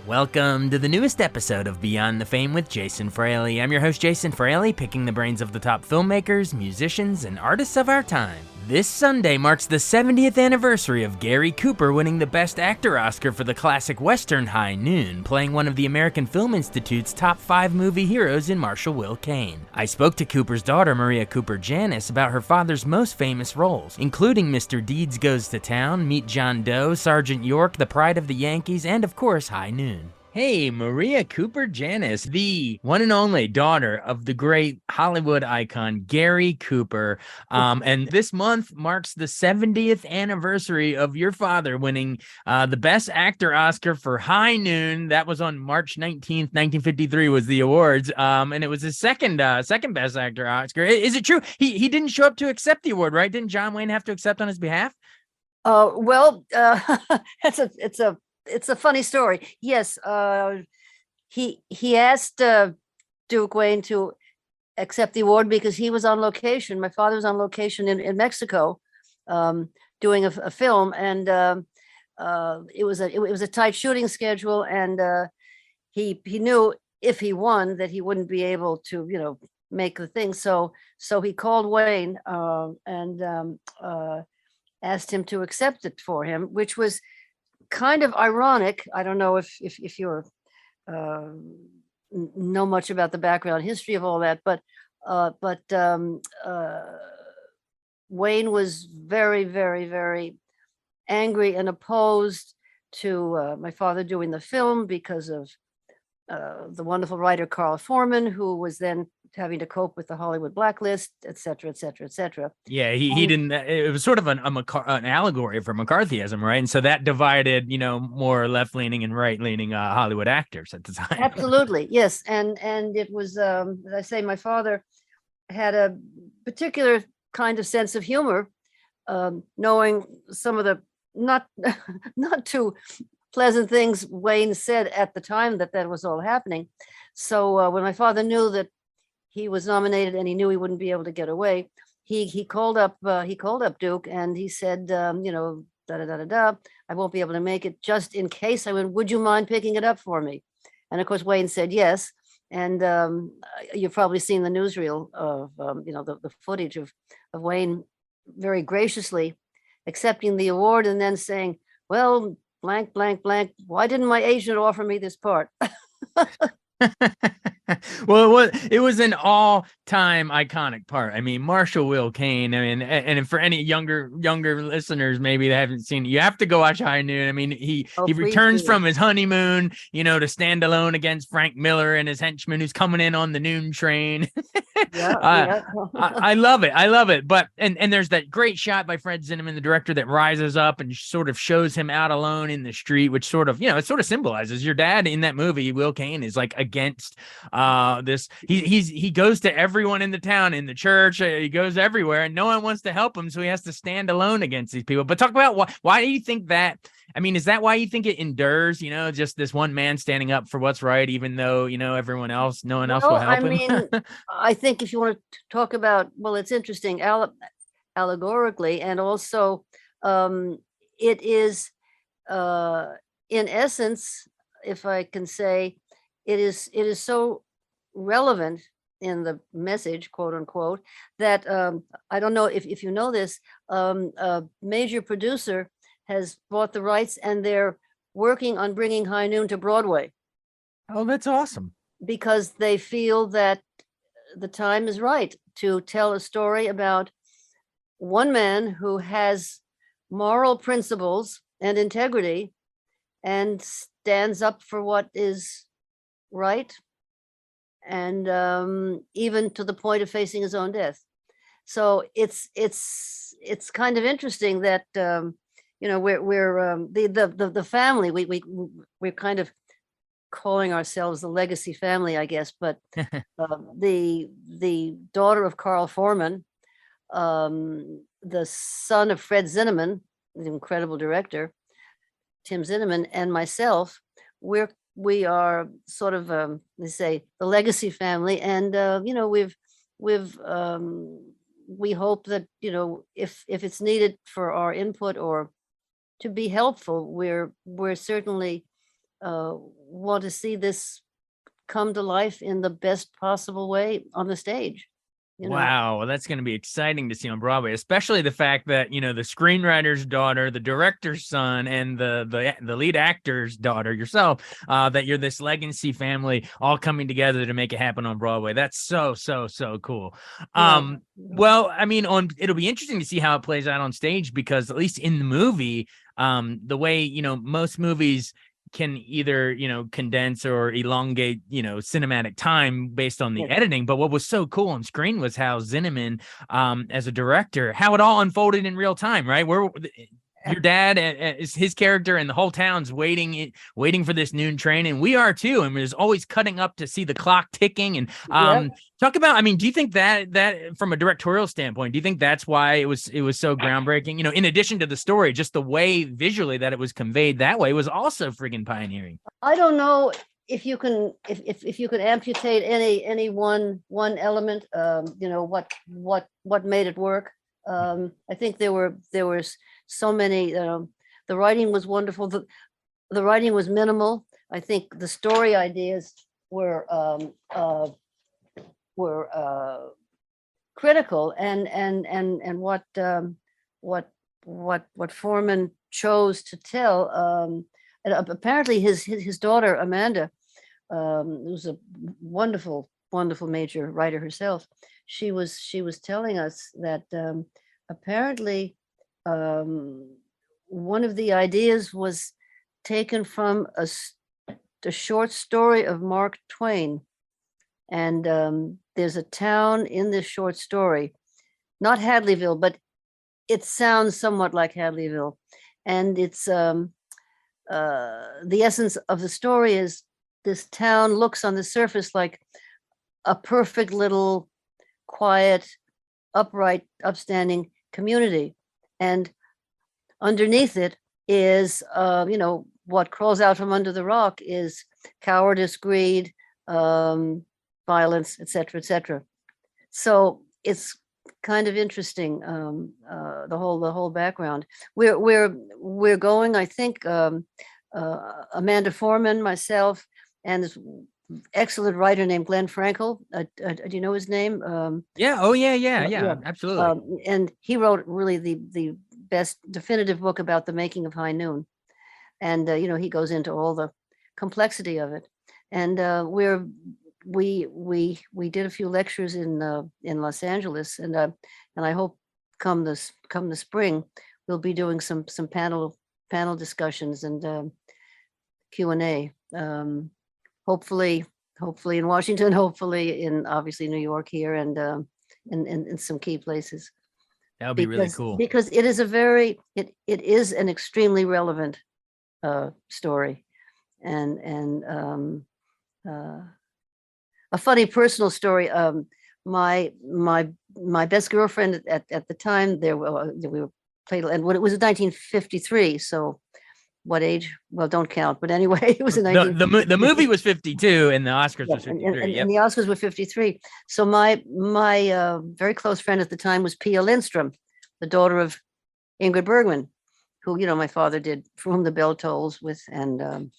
Welcome to the newest episode of Beyond the Fame with Jason Fraley. I'm your host, Jason Fraley, picking the brains of the top filmmakers, musicians, and artists of our time. This Sunday marks the 70th anniversary of Gary Cooper winning the Best Actor Oscar for the classic Western High Noon, playing one of the American Film Institute's top 5 movie heroes in Marshall Will Kane. I spoke to Cooper's daughter, Maria Cooper Janis, about her father's most famous roles, including Mr. Deeds Goes to Town, Meet John Doe, Sergeant York, The Pride of the Yankees, and of course, High Noon. Hey, Maria Cooper Janis, the one and only daughter of the great Hollywood icon Gary Cooper. And this month marks the 70th anniversary of your father winning the Best Actor Oscar for High Noon. That was on March 19th, 1953 was the awards. And it was his second Best Actor Oscar. Is it true? He didn't show up to accept the award, right? Didn't John Wayne have to accept on his behalf? It's a funny story. Yes, he asked Duke Wayne to accept the award because he was on location. My father was on location in Mexico, doing a film, and it was a tight shooting schedule, and he knew if he won that he wouldn't be able to make the thing. So he called Wayne and asked him to accept it for him, which was kind of ironic. I don't know if you're know much about the background history of all that, but Wayne was very, very, very angry and opposed to my father doing the film because of the wonderful writer Carl Foreman, who was then having to cope with the Hollywood blacklist, et cetera, et cetera, et cetera. Yeah, he didn't. It was sort of an allegory for McCarthyism, right? And so that divided, more left leaning and right leaning Hollywood actors at the time. Absolutely, yes, and it was, as I say, my father had a particular kind of sense of humor, knowing some of the not too pleasant things Wayne said at the time that was all happening. So when my father knew that he was nominated and he knew he wouldn't be able to get away, he called up Duke, and he said, da da da da da, I won't be able to make it. Just in case, I went, would you mind picking it up for me? And of course, Wayne said yes. And you've probably seen the newsreel of the footage of Wayne very graciously accepting the award and then saying, well, blank, blank, blank, why didn't my agent offer me this part? Well, it was an all-time iconic part. I mean, Marshall Will Kane. I mean, and for any younger listeners maybe that haven't seen it, you have to go watch High Noon. I mean, he returns from his honeymoon, to stand alone against Frank Miller and his henchman who's coming in on the noon train. Yeah. I love it. I love it. But and there's that great shot by Fred Zinnemann, the director, that rises up and sort of shows him out alone in the street, which sort of, it sort of symbolizes your dad in that movie. Will Kane is like against this. He goes to everyone in the town, in the church, he goes everywhere, and no one wants to help him, so he has to stand alone against these people. But talk about why do you think that? I mean, is that why you think it endures? Just this one man standing up for what's right, even though no one else will help him. I mean, I think if you want to talk about, well, it's interesting allegorically, and also it is in essence, if I can say, it is so relevant in the message, quote unquote, that I don't know if you know this, a major producer has bought the rights and they're working on bringing High Noon to Broadway. Oh, that's awesome. Because they feel that the time is right to tell a story about one man who has moral principles and integrity and stands up for what is right, and even to the point of facing his own death. So it's kind of interesting that we're the family, we're kind of calling ourselves the legacy family, I guess, but the daughter of Carl Foreman, the son of Fred Zinnemann, the incredible director, Tim Zinnemann, and myself, we are sort of they say the legacy family, and we hope that if it's needed for our input or to be helpful, we're certainly want to see this come to life in the best possible way on the stage. Wow, well, that's going to be exciting to see on Broadway, especially the fact that, the screenwriter's daughter, the director's son, and the lead actor's daughter, yourself, that you're this legacy family all coming together to make it happen on Broadway. That's so, so, so cool. Yeah. Well, I mean, it'll be interesting to see how it plays out on stage, because at least in the movie, the way, most movies can either condense or elongate cinematic time based on the editing, but what was so cool on screen was how Zinnemann, as a director, how it all unfolded in real time, right? Where your dad is his character, and the whole town's waiting for this noon train, and we are too, and there's always cutting up to see the clock ticking. And talk about, I mean, do you think that from a directorial standpoint, do you think that's why it was so groundbreaking? In addition to the story, just the way visually that it was conveyed that way was also friggin' pioneering. I don't know if you can amputate any one element, what made it work. I think there was so many. The writing was wonderful. The writing was minimal. I think the story ideas were critical, and what Foreman chose to tell. And apparently his daughter Amanda, who's a wonderful major writer herself, she was telling us that apparently one of the ideas was taken from a short story of Mark Twain. And there's a town in this short story, not Hadleyville, but it sounds somewhat like Hadleyville. And it's the essence of the story is this town looks on the surface like a perfect little quiet, upright, upstanding community. And underneath it is, what crawls out from under the rock is cowardice, greed, violence, etc., etc. So it's kind of interesting, the whole background. We're going, I think, Amanda Foreman, myself, and this excellent writer named Glenn Frankel. Do you know his name? Yeah, absolutely. And he wrote really the best definitive book about the making of High Noon. And he goes into all the complexity of it. And we did a few lectures in Los Angeles, and I hope come the spring we'll be doing some panel discussions and Q&A. Hopefully in Washington, hopefully in obviously New York here, and in some key places. That would be really cool, because it is it is an extremely relevant story, and a funny personal story. My best girlfriend at the time, we were played, and when it was 1953, so what age? Well, don't count, but anyway, it was in the movie was 52 and the Oscars was 53. And the Oscars were 53. So my very close friend at the time was Pia Lindstrom, the daughter of Ingrid Bergman, who my father did For Whom the Bell Tolls with, and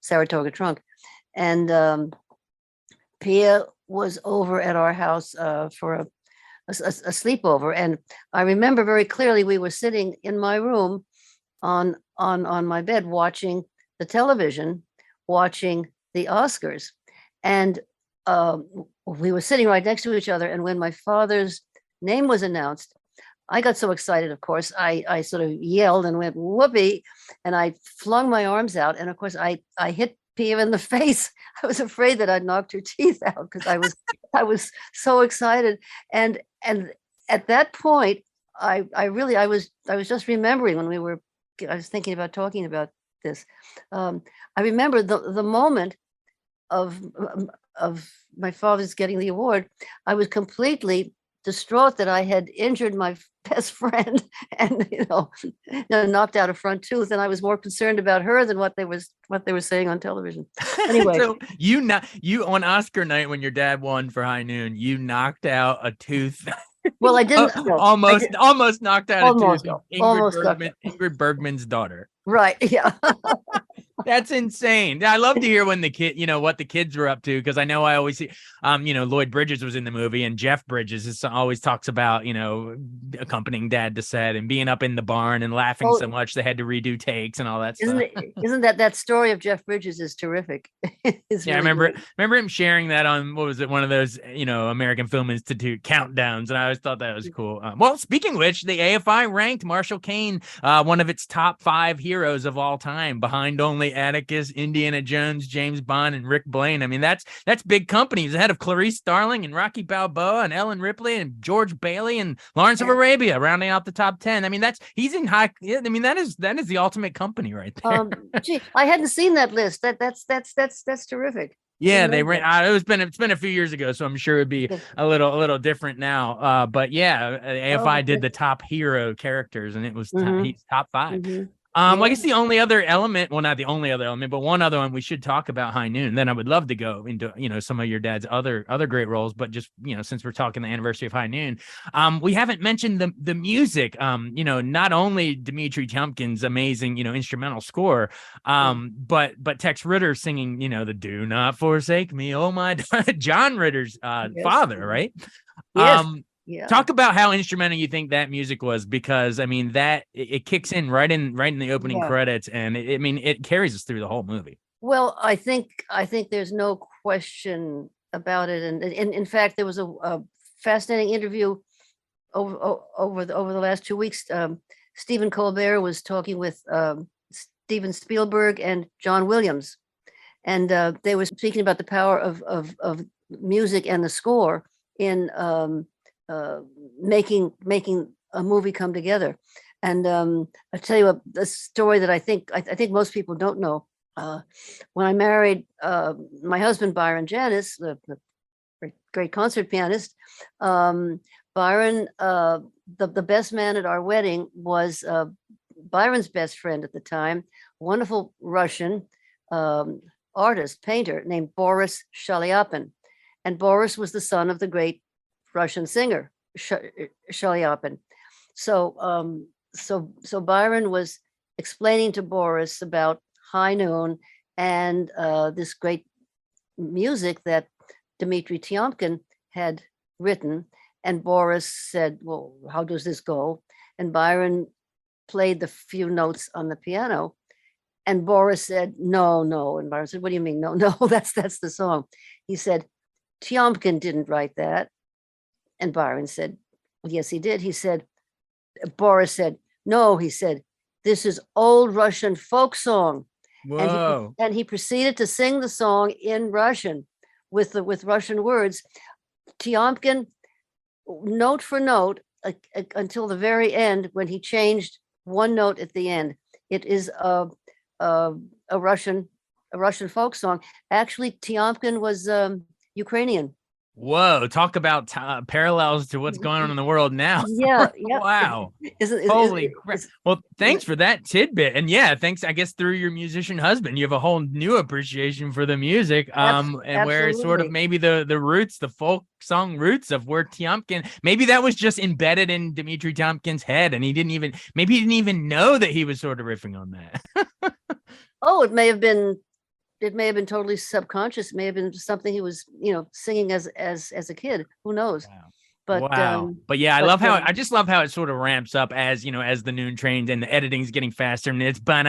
Saratoga Trunk. And Pia was over at our house for a sleepover, and I remember very clearly we were sitting in my room on my bed watching the television, watching the Oscars, and we were sitting right next to each other. And when my father's name was announced, I got so excited. Of course, I sort of yelled and went whoopee, and I flung my arms out, and of course I hit Pia in the face. I was afraid that I'd knocked her teeth out because I was so excited. And at that point, I was just remembering when I was thinking about talking about this. I remember the moment of my father's getting the award. I was completely distraught that I had injured my best friend and knocked out a front tooth, and I was more concerned about her than what they were saying on television. Anyway, so you on Oscar night when your dad won for High Noon, you knocked out a tooth. Well, I didn't. Almost knocked out almost, a tooth. Almost Ingrid Bergman's daughter. Right. Yeah. That's insane. I love to hear when the kid, what the kids were up to, because I know I always see, Lloyd Bridges was in the movie, and Jeff Bridges always talks about, accompanying dad to set and being up in the barn and laughing so much they had to redo takes and all that stuff. Isn't that story of Jeff Bridges is terrific? It's Yeah, really I great. remember him sharing that on, what was it, one of those, American Film Institute countdowns, and I always thought that was cool. Well, speaking of which, the AFI ranked Marshall Cain one of its top 5 heroes of all time, behind only Atticus, Indiana Jones, James Bond, and Rick Blaine. I mean, that's big company. He's ahead of Clarice Starling and Rocky Balboa and Ellen Ripley and George Bailey and Lawrence of Arabia, rounding out the top 10. I mean, he's in high. I mean, that is the ultimate company right there. Gee, I hadn't seen that list. That's terrific. Yeah, they ran. It's been a few years ago, so I'm sure it'd be a little different now. But yeah, AFI did the top hero characters, and it was he's top 5. Mhm. I guess the only other element, well, not the only other element, but one other one we should talk about, High Noon. Then I would love to go into, some of your dad's other great roles, but just, since we're talking the anniversary of High Noon, we haven't mentioned the music. Not only Dmitri Tiomkin's amazing, instrumental score, but Tex Ritter singing, the "Do Not Forsake Me," oh my, John Ritter's father, right? Yes. Yeah. Talk about how instrumental you think that music was, because I mean that it kicks in right in the opening credits, and it carries us through the whole movie. Well, I think there's no question about it, and in fact, there was a fascinating interview over the last 2 weeks. Stephen Colbert was talking with Steven Spielberg and John Williams, and they were speaking about the power of music and the score in making a movie come together. And I'll tell you a story that I think most people don't know. When I married my husband, Byron Janis, the great concert pianist, Byron, the best man at our wedding was Byron's best friend at the time, wonderful Russian artist, painter named Boris Shaliapin. And Boris was the son of the great Russian singer, Shaliapin. So Byron was explaining to Boris about High Noon and this great music that Dmitri Tiomkin had written. And Boris said, well, how does this go? And Byron played the few notes on the piano. And Boris said, no. And Byron said, what do you mean? No, that's the song. He said, Tiomkin didn't write that. And Byron said, well, yes, he did. He said, Boris said, no, he said, this is old Russian folk song. Whoa. And he proceeded to sing the song in Russian with Russian words. Tiomkin, note for note, until the very end, when he changed one note at the end. It is a Russian folk song. Actually, Tiomkin was Ukrainian. Whoa, talk about parallels to what's going on in the world now. Yeah. Wow. Holy crap. Well, thanks for that tidbit. And yeah, thanks, I guess, through your musician husband, you have a whole new appreciation for the music. And where sort of maybe the roots, the folk song roots of where Tiomkin, maybe that was just embedded in Dmitri Tiomkin's head, and he didn't even know that he was sort of riffing on that. Oh, it may have been totally subconscious. It may have been something he was, singing as a kid. Who knows? Wow. But wow. But yeah, I just love how it sort of ramps up as as the Noon trains and the editing's getting faster, and it's like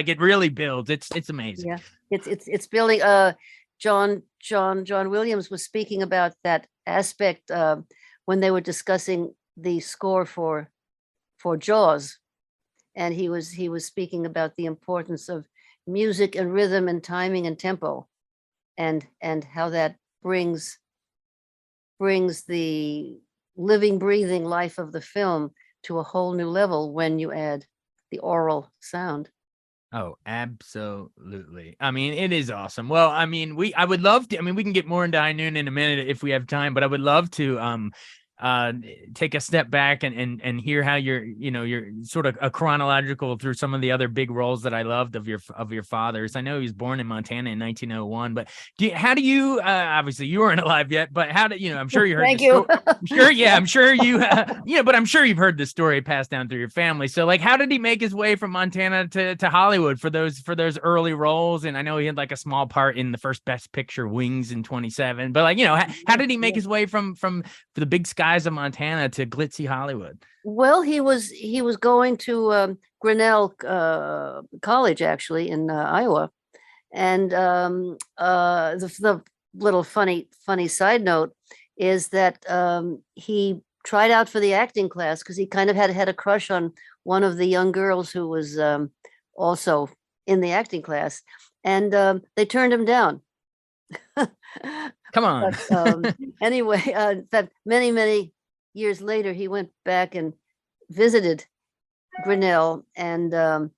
it really builds. It's amazing. Yeah, it's building. John Williams was speaking about that aspect when they were discussing the score for Jaws, and he was speaking about the importance of music and rhythm and timing and tempo, and how that brings the living, breathing life of the film to a whole new level when you add the oral sound. Oh, absolutely. I mean, it is awesome. Well, I mean, I would love to, we can get more into High Noon in a minute if we have time, but I would love to take a step back and hear how you're sort of a chronological through some of the other big roles that I loved of your father's. I know he was born in Montana in 1901, but how do you obviously you weren't alive yet, but how did I'm sure you heard Thank the you. story. Sure, yeah, I'm sure you but I'm sure you've heard the story passed down through your family. So like how did he make his way from Montana to Hollywood for those early roles? And I know he had like a small part in the first Best Picture Wings in 27, but like how did he make his way from the big skies of Montana to glitzy Hollywood? Well, he was going to Grinnell College actually in Iowa, and the little funny side note is that he tried out for the acting class because he kind of had a crush on one of the young girls who was also in the acting class, and they turned him down. Come on. But, anyway, in fact, many years later, he went back and visited Grinnell, and they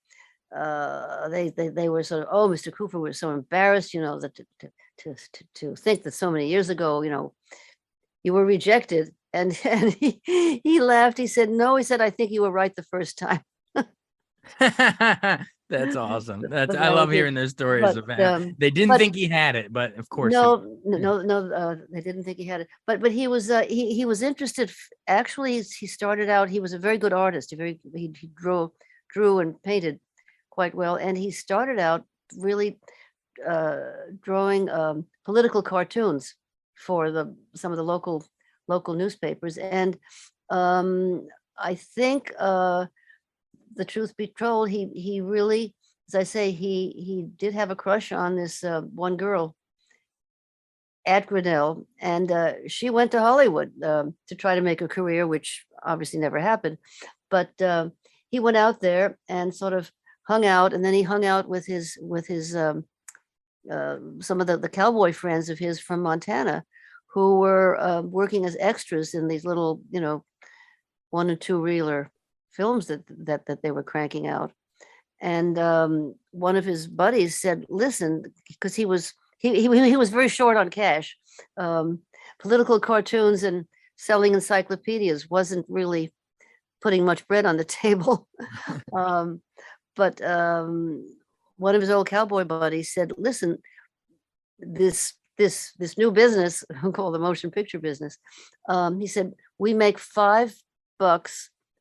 were sort of, oh, Mr. Cooper was so embarrassed, that to think that so many years ago, you were rejected, and he laughed. He said, "No," he said, "I think you were right the first time." That's awesome. I That love was it. hearing those stories But about they didn't but think he had it, but of course no, they didn't think he had it. But he was he was interested. Actually, he started out. He was a very good artist. He drew and painted quite well, and he started out really drawing political cartoons for some of the local newspapers. And I think the truth be told, he really, as I say, he did have a crush on this one girl at Grinnell, and she went to Hollywood to try to make a career, which obviously never happened. But he went out there and sort of hung out, and then he hung out with his some of the cowboy friends of his from Montana, who were working as extras in these little, 1 and 2 reeler films that they were cranking out. And one of his buddies said, "Listen," because he was very short on cash. Political cartoons and selling encyclopedias wasn't really putting much bread on the table. But one of his old cowboy buddies said, "Listen, this new business called the motion picture business," he said, "we make $5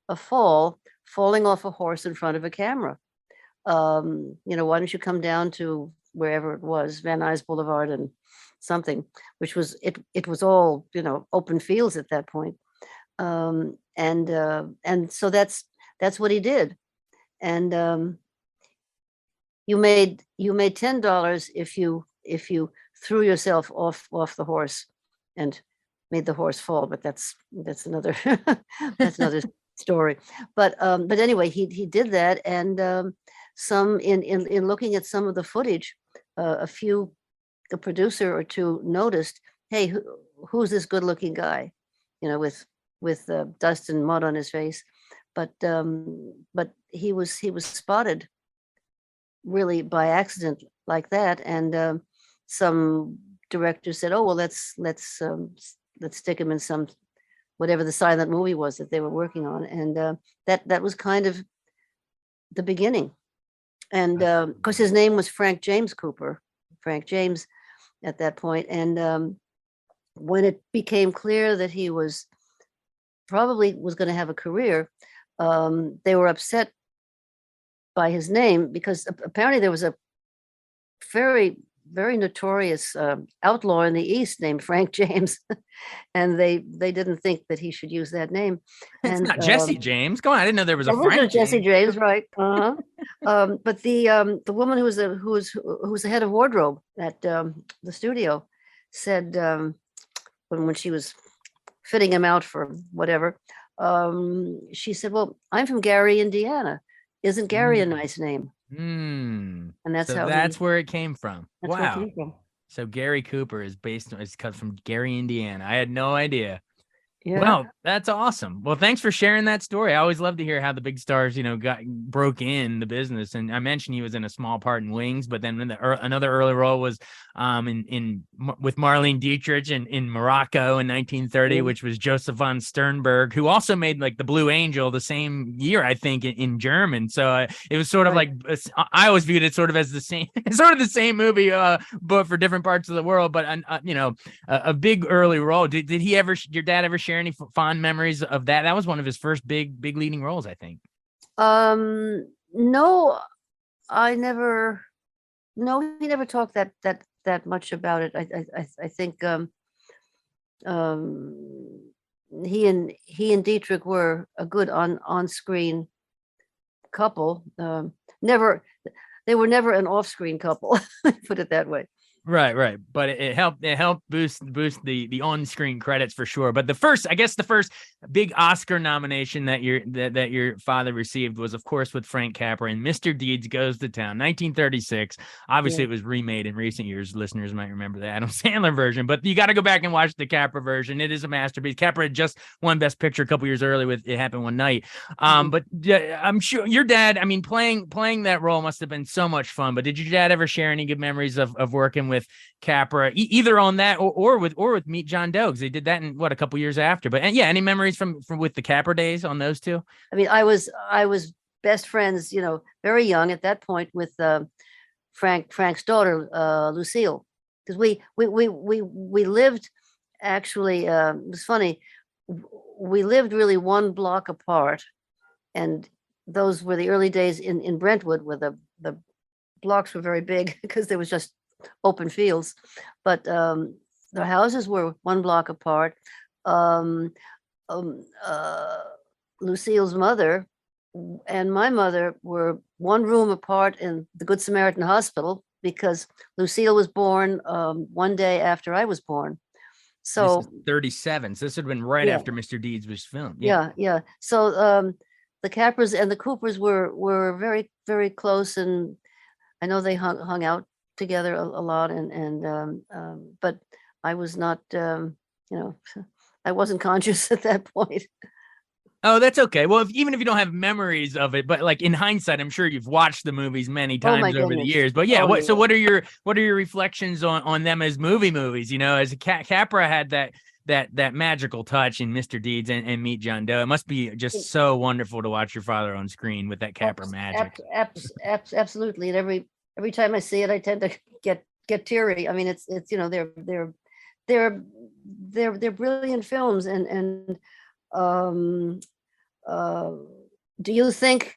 a fall falling off a horse in front of a camera. Why don't you come down to wherever it was, Van Nuys Boulevard and something," which was it was all open fields at that point. And so that's what he did. And you made $10 if you threw yourself off the horse and made the horse fall, but that's another that's another story. But anyway, he did that, and some in looking at some of the footage, a producer or two noticed, hey, who's this good-looking guy, with dust and mud on his face, but he was spotted really by accident like that, and some directors said, "Oh well, let's stick him in some whatever the silent movie was that they were working on," and that was kind of the beginning. And of course, his name was Frank James Cooper, Frank James, at that point. And when it became clear that he was probably was going to have a career, they were upset by his name because apparently there was a very notorious outlaw in the East named Frank James, and they didn't think that he should use that name. It's And not Jesse James. Go on, I didn't know there was a original Frank Jesse James. James, right? But the woman who was the head of wardrobe at the studio said, when she was fitting him out for whatever, she said, "Well, I'm from Gary, Indiana. Isn't Gary a nice name?" And that's So how that's where it came from. that's where it Wow. came from. So Gary Cooper is cut from Gary, Indiana. I had no idea. Yeah. Well, that's awesome. Well, thanks for sharing that story. I always love to hear how the big stars, broke in the business. And I mentioned he was in a small part in Wings, but then another early role was with Marlene Dietrich in Morocco in 1930, Mm. which was Joseph von Sternberg, who also made like the Blue Angel the same year, I think, in German. So it was sort of Right. like I always viewed it sort of as the same, sort of the same movie, but for different parts of the world. But a big early role. Did your dad ever share any fond memories of that? That was one of his first big leading roles, I think. No, I never. No, he never talked that much about it. I think um, he and Dietrich were a good on-screen couple. Never, they were never an off-screen couple. Put it that way. Right. But it helped boost the on-screen credits for sure. But the first big Oscar nomination that your father received was, of course, with Frank Capra in Mr. Deeds Goes to Town, 1936. Obviously, Yeah. it was remade in recent years. Listeners might remember the Adam Sandler version, but you got to go back and watch the Capra version. It is a masterpiece. Capra had just won Best Picture a couple years early with It Happened One Night. Mhm. But I'm sure your dad, I mean, playing that role must have been so much fun. But did your dad ever share any good memories of working with Capra, either on that or with Meet John Doe? Because they did that in a couple years after. But and yeah, any memories from with the Capra days on those two? I mean, I was best friends, very young at that point with Frank's daughter, Lucille, because we lived actually. It was funny. We lived really one block apart, and those were the early days in Brentwood, where the blocks were very big because there was just open fields, but the houses were one block apart. Um, um, uh, Lucille's mother and my mother were one room apart in the Good Samaritan Hospital because Lucille was born one day after I was born. This is So 37. So this would have been right yeah, after Mr. Deeds was filmed. Yeah. yeah. So the Capras and the Coopers were very, very close, and I know they hung out together a lot, and but I was not, you know, I wasn't conscious at that point. Oh, that's okay. Well, even if you don't have memories of it, but like in hindsight, I'm sure you've watched the movies many Oh my times over the goodness. years. But yeah, Oh what so yeah. what are your reflections on them as movies? As Capra had that magical touch in Mr. Deeds and Meet John Doe. It must be just so wonderful to watch your father on screen with that Capra magic. Absolutely. And every time I see it, I tend to get teary. I mean, it's they're they're brilliant films, and um uh do you think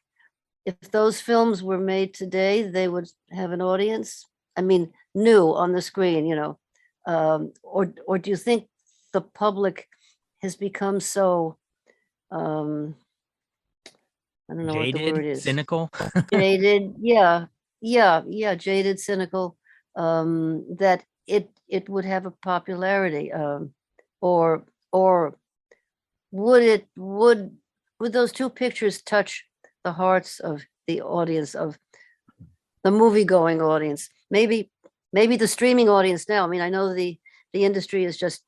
if those films were made today, they would have an audience? I mean, new on the screen, or do you think the public has become so, um, I don't know what the Jaded, word is, cynical. jaded? Yeah, yeah, jaded, cynical, that it would have a popularity, or or would those two pictures touch the hearts of the audience, of the movie going audience, maybe the streaming audience now? I mean, I know the industry is just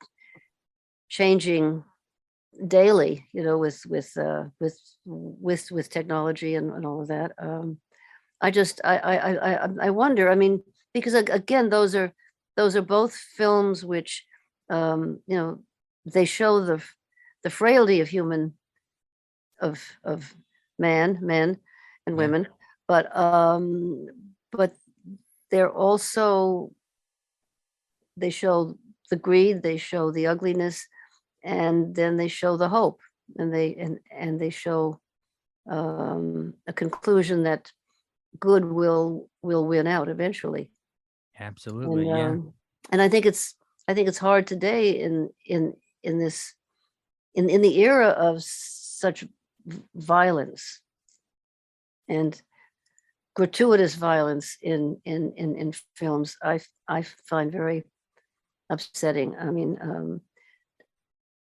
changing daily, with technology and all of that. I wonder. I mean, because again, those are both films which, they show the frailty of of men and Yeah, women, but they're also, they show the greed, they show the ugliness, and then they show the hope, and they show a conclusion that good will win out eventually. absolutely. And Yeah. and I think it's hard today in this in the era of such violence and gratuitous violence in films. I find very upsetting. I mean,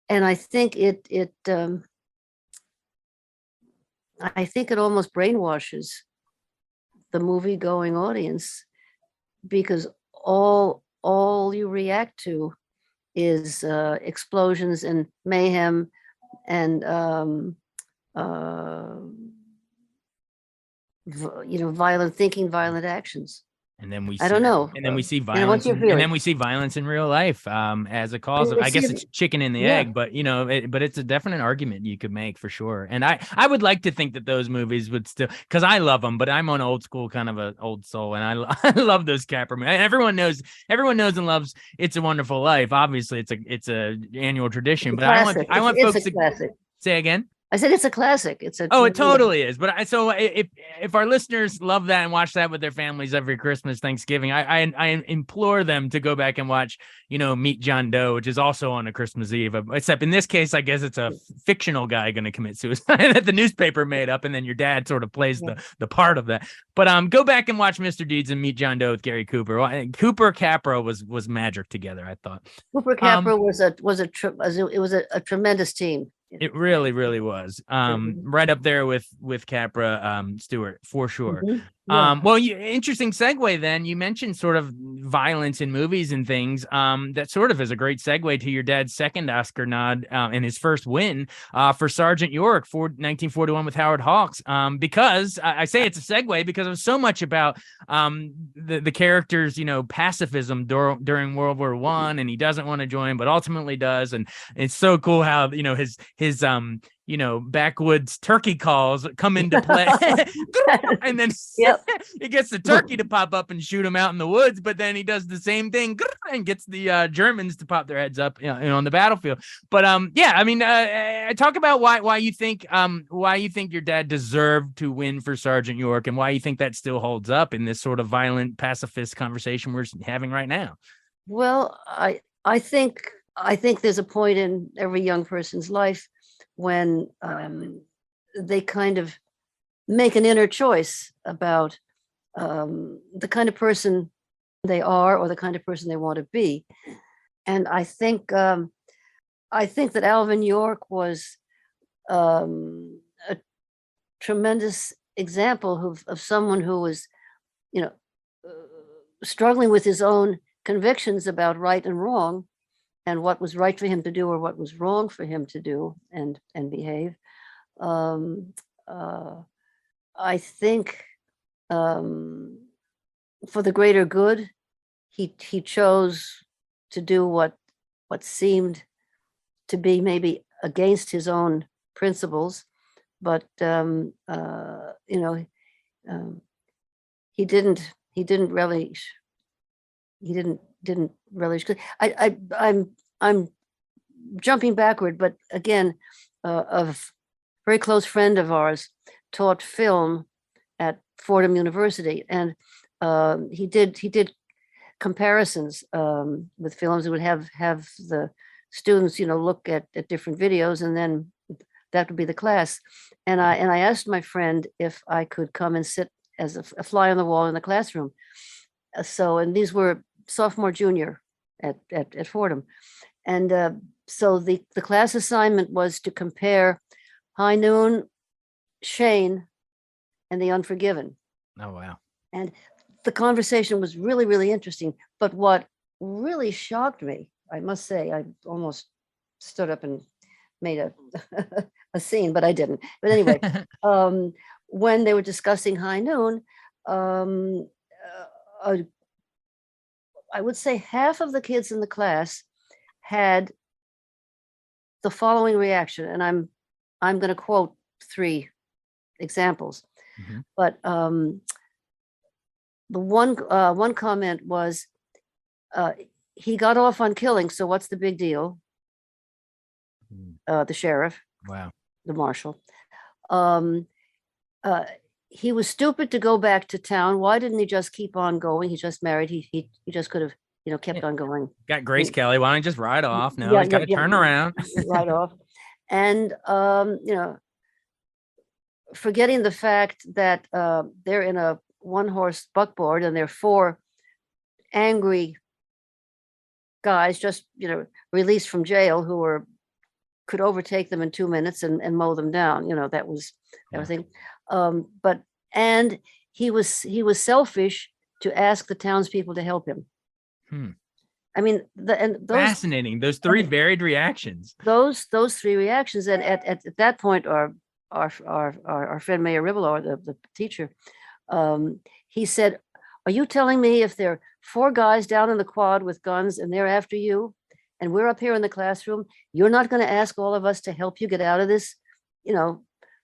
and I think it almost brainwashes the movie going audience, because all you react to is explosions and mayhem and violent thinking, violent actions. And then we I don't know. And then we see You know, what's violence, your and then feeling? we see violence in real life as a cause of. We I guess see it's chicken and the Yeah. egg, but but it's a definite argument you could make for sure. And I would like to think that those movies would still, because I love them, but I'm an old school kind of an old soul, and I love those Capra movies. Everyone knows and loves It's a Wonderful Life. Obviously, it's a annual tradition, but Classic. I want It's folks a to classic. say again. I said it's a classic. It's a Oh, it totally is. But if our listeners love that and watch that with their families every Christmas, Thanksgiving, I implore them to go back and watch, Meet John Doe, which is also on a Christmas Eve. Except in this case, I guess it's a fictional guy going to commit suicide that the newspaper made up, and then your dad sort of plays the part of that. But go back and watch Mr. Deeds and Meet John Doe with Gary Cooper. Cooper Capra was magic together, I thought. Cooper Capra was a tremendous team. It really, really was. Right up there with Capra, Stewart, for sure. Mhm. Yeah. Well, interesting segue then. You mentioned sort of violence in movies and things. That sort of is a great segue to your dad's second Oscar nod and his first win for Sergeant York for 1941 with Howard Hawks. Because I say it's a segue because it was so much about the character's, pacifism during World War I, and he doesn't want to join, but ultimately does. And it's so cool how, his backwoods turkey calls come into play. And then he gets the turkey to pop up and shoot him out in the woods, but then he does the same thing and gets the Germans to pop their heads up on the battlefield. But talk about why you think your dad deserved to win for Sergeant York, and why you think that still holds up in this sort of violent pacifist conversation we're having right now. Well, I think there's a point in every young person's life when they kind of make an inner choice about the kind of person they are or the kind of person they want to be. And I think that Alvin York was a tremendous example of someone who was, struggling with his own convictions about right and wrong, and what was right for him to do or what was wrong for him to do and behave. I think for the greater good, he chose to do what seemed to be maybe against his own principles, but he didn't relish. He didn't relish. I'm jumping backward, but again, a very close friend of ours taught film at Fordham University, and he did comparisons with films. It would have the students, look at different videos, and then that would be the class. And I asked my friend if I could come and sit as a fly on the wall in the classroom. And these were sophomore, junior at Fordham. And so the class assignment was to compare High Noon, Shane, and The Unforgiven. Oh, wow. And the conversation was really, really interesting. But what really shocked me, I must say, I almost stood up and made a scene, but I didn't. But anyway, when they were discussing High Noon, I would say half of the kids in the class had the following reaction, and I'm going to quote 3 examples. Mm-hmm. But the one comment was, he got off on killing, so what's the big deal? The sheriff. Wow. The marshal. He was stupid to go back to town. Why didn't he just keep on going? He just married. He just could have, kept on going. Got Grace Kelly. Why don't you just ride off? No, he's got to turn around. Ride off. And, forgetting the fact that they're in a 1-horse buckboard and they're 4 angry guys just, released from jail who could overtake them in 2 minutes and mow them down. That was everything. But he was selfish to ask the townspeople to help him. I mean, Fascinating. Those three varied reactions. Those three reactions, and at that point, our friend Mayor Ribolo, the teacher, he said, "Are you telling me if there are four guys down in the quad with guns and they're after you, and we're up here in the classroom, you're not going to ask all of us to help you get out of this,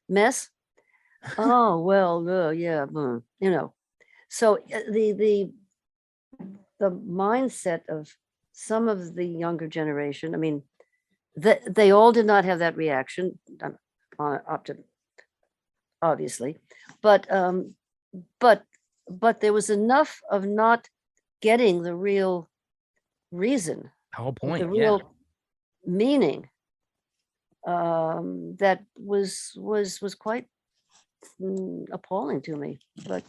mess?" Oh, well, yeah, So the mindset of some of the younger generation, I mean, they all did not have that reaction, up to obviously, but there was enough of not getting the real reason, The whole the point. real meaning, that was quite appalling to me. But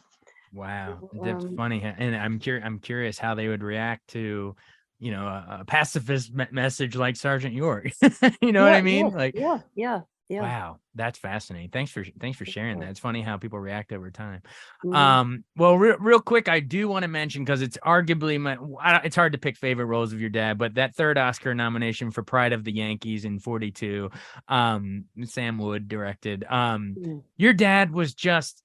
Wow, that's funny. And I'm curious how they would react to, a pacifist message like Sergeant York. You know what I mean? Like, yeah. wow, that's fascinating. Thanks for sharing that. It's funny how people react over time. Mhm. Well, real quick, I do want to mention, because it's arguably it's hard to pick favorite roles of your dad, but that third Oscar nomination for Pride of the Yankees in 42, Sam Wood directed. Mm. Your dad was just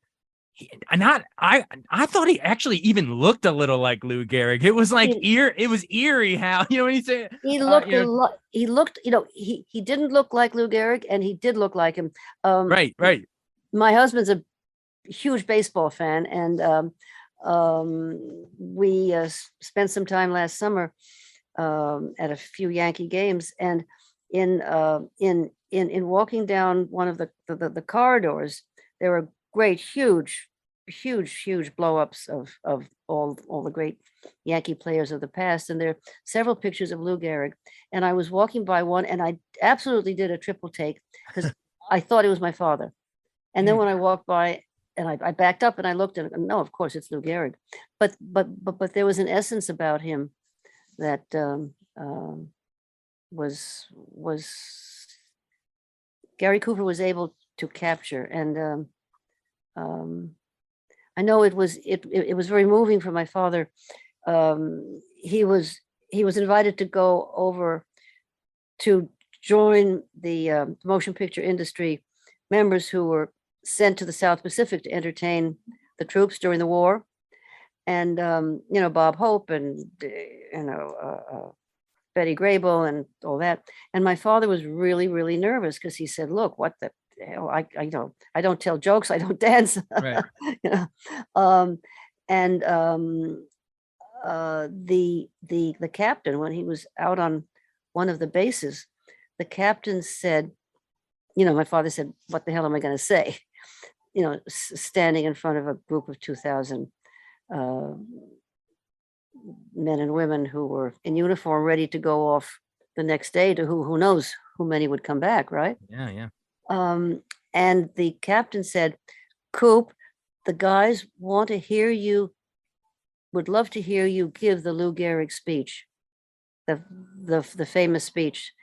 I thought he actually even looked a little like Lou Gehrig. It was like it was eerie how, when he said He looked a lot. He looked, he didn't look like Lou Gehrig, and he did look like him. Right. My husband's a huge baseball fan, and we spent some time last summer at a few Yankee games, and in walking down one of the corridors, there were great, huge blow-ups of all the great Yankee players of the past, and there are several pictures of Lou Gehrig. And I was walking by one, and I absolutely did a triple take because I thought it was my father. And then when I walked by, and I backed up and I looked, and no, of course it's Lou Gehrig. But there was an essence about him that was Gary Cooper was able to capture. And I know it was very moving for my father. He was invited to go over to join the motion picture industry members who were sent to the South Pacific to entertain the troops during the war. And Bob Hope and Betty Grable and all that. And my father was really, really nervous because he said, "Look, what the hell? I don't tell jokes. I don't dance." Right. The captain, when he was out on one of the bases, the captain said, my father said, "What the hell am I going to say?" Standing in front of a group of 2,000 men and women who were in uniform, ready to go off the next day to who knows how many would come back, right? Yeah. And the captain said, "Coop, the guys want to hear you, would love to hear you give the Lou Gehrig speech, the famous speech.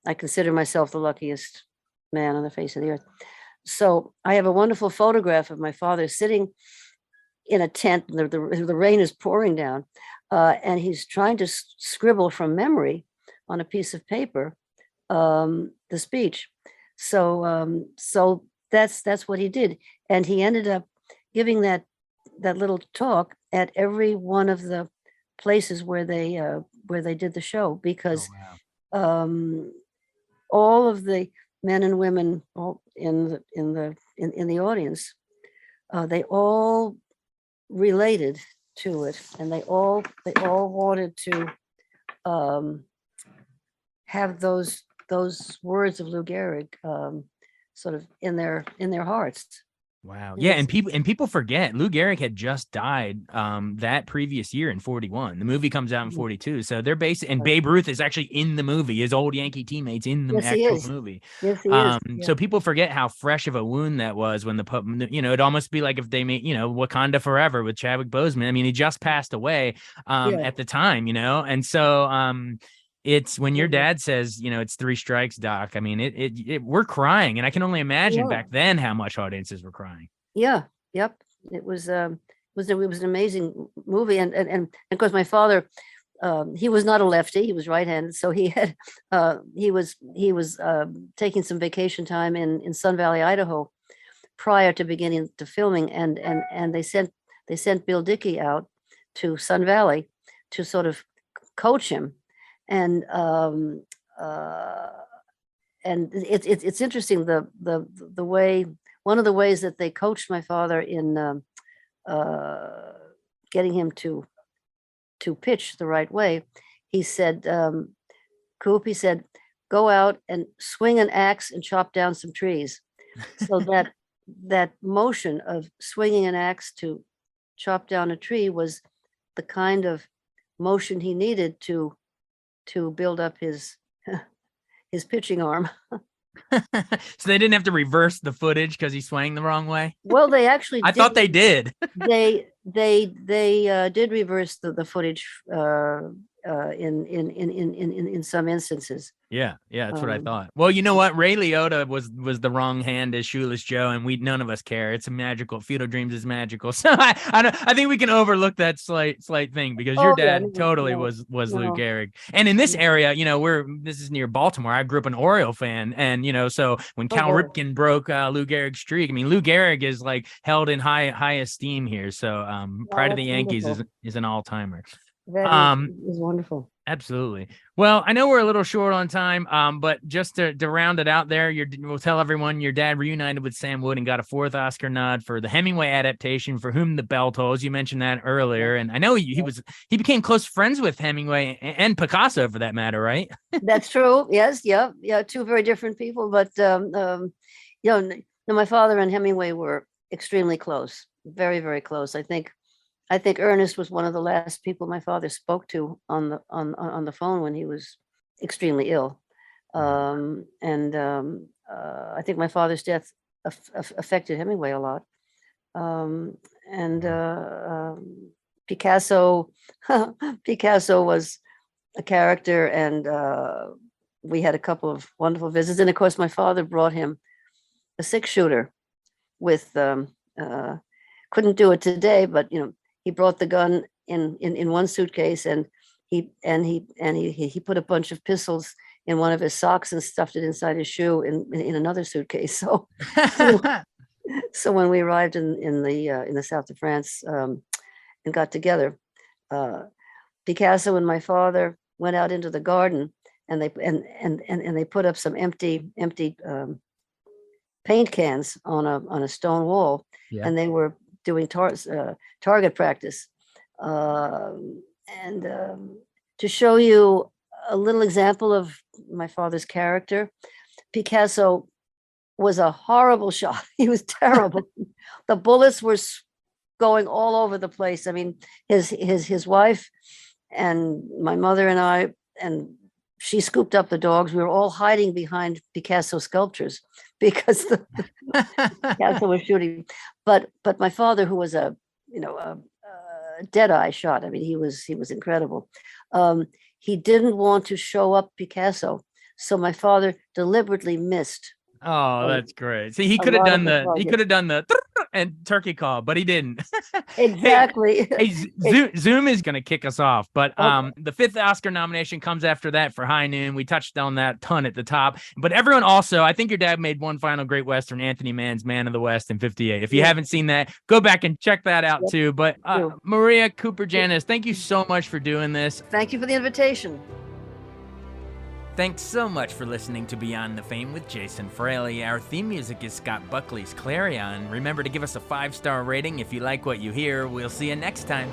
I consider myself the luckiest man on the face of the earth." So I have a wonderful photograph of my father sitting in a tent. The rain is pouring down, and he's trying to scribble from memory on a piece of paper the speech. So that's what he did, and he ended up giving that little talk at every one of the places where they did the show, because all of the men and women in the audience, they all related to it, and they all wanted to have those words of Lou Gehrig sort of in their hearts. Wow. Yeah, and people forget Lou Gehrig had just died that previous year in 41. The movie comes out in 42. So they're based, and Babe Ruth is actually in the movie, his old Yankee teammates in the actual movie. Yes, he is. So people forget how fresh of a wound that was when it'd almost be like if they made, Wakanda Forever with Chadwick Boseman. I mean, he just passed away at the time, and so it's when your dad says, it's 3 strikes, Doc. I mean, we're crying, and I can only imagine back then how much audiences were crying. Yeah. Yep. It was an amazing movie, and of course my father he was not a lefty. He was right-handed. So he was taking some vacation time in Sun Valley, Idaho, prior to beginning to filming, and they sent Bill Dickey out to Sun Valley to sort of coach him, and it's interesting the way, one of the ways that they coached my father in getting him to pitch the right way. He said, Coop, he said, go out and swing an axe and chop down some trees. So that motion of swinging an axe to chop down a tree was the kind of motion he needed to build up his his pitching arm. So they didn't have to reverse the footage because he swung the wrong way. Well, they actually I thought they did. they did reverse the footage in some instances. Yeah, that's what I thought. Well, you know what? Ray Liotta was the wrong hand as Shoeless Joe, and none of us care. It's a magical. Feudal Dreams is magical. So I think we can overlook that slight thing, because your dad totally was Lou Gehrig. And in this area, this is near Baltimore. I grew up an Oriole fan, and so when Cal Ripken broke Lou Gehrig's streak, I mean, Lou Gehrig is like held in high esteem here. So Pride of the Yankees is an all timer. That is wonderful. Absolutely. Well, I know we're a little short on time, but just to round it out there, we'll tell everyone your dad reunited with Sam Wood and got a 4th Oscar nod for the Hemingway adaptation, For Whom the Bell Tolls. You mentioned that earlier, and I know he became close friends with Hemingway and Picasso, for that matter, right? That's true. Yes. Yeah. Two very different people, but my father and Hemingway were extremely close, very, very close. I think Ernest was one of the last people my father spoke to on the phone when he was extremely ill. I think my father's death affected Hemingway a lot. Picasso was a character, and we had a couple of wonderful visits. And of course, my father brought him a 6-shooter with, couldn't do it today, but he brought the gun in one suitcase, and he put a bunch of pistols in one of his socks and stuffed it inside his shoe in another suitcase. So, so when we arrived in the south of France and got together, Picasso and my father went out into the garden, and they put up some empty paint cans on a stone wall, and they were doing target practice, and to show you a little example of my father's character, Picasso was a horrible shot. He was terrible. The bullets were going all over the place. I mean, his wife and my mother and I, and she scooped up the dogs. We were all hiding behind Picasso sculptures because Picasso was shooting. But my father, who was a dead-eye shot, I mean, he was incredible. He didn't want to show up Picasso, so my father deliberately missed. Oh, that's great. See, he could have done the and turkey call, but he didn't. Exactly. Hey, Zoom is going to kick us off, but the 5th Oscar nomination comes after that for High Noon. We touched on that ton at the top, but everyone also, I think your dad made one final great Western, Anthony Mann's Man of the West in 58. If you haven't seen that, go back and check that out too. But Maria Cooper Janis, thank you so much for doing this. Thank you for the invitation. Thanks so much for listening to Beyond the Fame with Jason Fraley. Our theme music is Scott Buckley's Clarion. Remember to give us a 5-star rating if you like what you hear. We'll see you next time.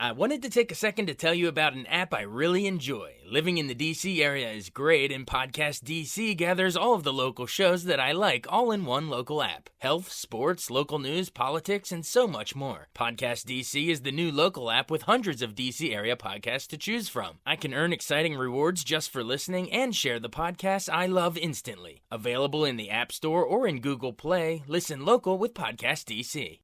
I wanted to take a second to tell you about an app I really enjoy. Living in the DC area is great, and Podcast DC gathers all of the local shows that I like all in one local app. Health, sports, local news, politics, and so much more. Podcast DC is the new local app with hundreds of DC area podcasts to choose from. I can earn exciting rewards just for listening and share the podcasts I love instantly. Available in the App Store or in Google Play, listen local with Podcast DC.